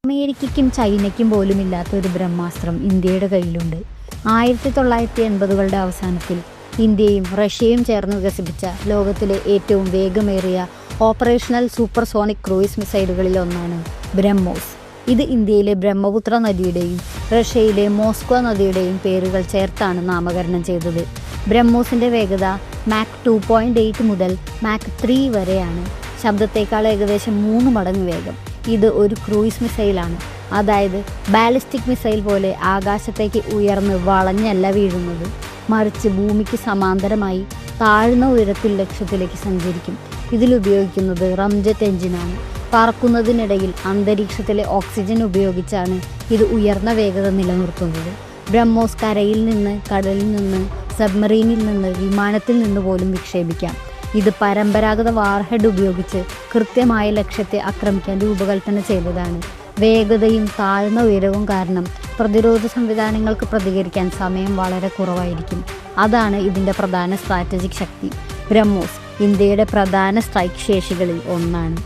അമേരിക്കയ്ക്കും ചൈനയ്ക്കും പോലും ഇല്ലാത്ത ഒരു ബ്രഹ്മാസ്ത്രം ഇന്ത്യയുടെ കയ്യിലുണ്ട്. 1980കളുടെ അവസാനത്തിൽ ഇന്ത്യയും റഷ്യയും ചേർന്ന് വികസിപ്പിച്ച ലോകത്തിലെ ഏറ്റവും വേഗമേറിയ ഓപ്പറേഷണൽ സൂപ്പർസോണിക് ക്രൂയിസ് മിസൈലുകളിൽ ഒന്നാണ് ബ്രഹ്മോസ്. ഇത് ഇന്ത്യയിലെ ബ്രഹ്മപുത്ര നദിയുടെയും റഷ്യയിലെ മോസ്കോ നദിയുടെയും പേരുകൾ ചേർത്താണ് നാമകരണം ചെയ്തത്. ബ്രഹ്മോസിൻ്റെ വേഗത മാക് 2.8 മുതൽ മാക് 3 വരെയാണ്. ശബ്ദത്തേക്കാൾ ഏകദേശം 3 മടങ്ങ് വേഗം. ഇത് ഒരു ക്രൂയിസ് മിസൈലാണ്, അതായത് ബാലിസ്റ്റിക് മിസൈൽ പോലെ ആകാശത്തേക്ക് ഉയർന്ന് വളഞ്ഞല്ല വീഴുന്നത്, മറിച്ച് ഭൂമിക്ക് സമാന്തരമായി താഴ്ന്ന ഉയരത്തിൽ ലക്ഷ്യത്തിലേക്ക് സഞ്ചരിക്കും. ഇതിലുപയോഗിക്കുന്നത് റംജറ്റ് എഞ്ചിനാണ്. പറക്കുന്നതിനിടയിൽ അന്തരീക്ഷത്തിലെ ഓക്സിജൻ ഉപയോഗിച്ചാണ് ഇത് ഉയർന്ന വേഗത നിലനിർത്തുന്നത്. ബ്രഹ്മോസ് കരയിൽ നിന്ന്, കടലിൽ നിന്ന്, സബ്മറീനിൽ നിന്ന്, വിമാനത്തിൽ നിന്ന് പോലും വിക്ഷേപിക്കാം. ഇത് പരമ്പരാഗത വാർഹെഡ് ഉപയോഗിച്ച് കൃത്യമായ ലക്ഷ്യത്തെ ആക്രമിക്കാൻ രൂപകൽപ്പന ചെയ്തതാണ്. വേഗതയും താഴ്ന്ന ഉയരവും കാരണം പ്രതിരോധ സംവിധാനങ്ങൾക്ക് പ്രതികരിക്കാൻ സമയം വളരെ കുറവായിരിക്കും. അതാണ് ഇതിൻ്റെ പ്രധാന സ്ട്രാറ്റജിക് ശക്തി. ബ്രഹ്മോസ് ഇന്ത്യയുടെ പ്രധാന സ്ട്രൈക്ക് ശേഷികളിൽ ഒന്നാണ്.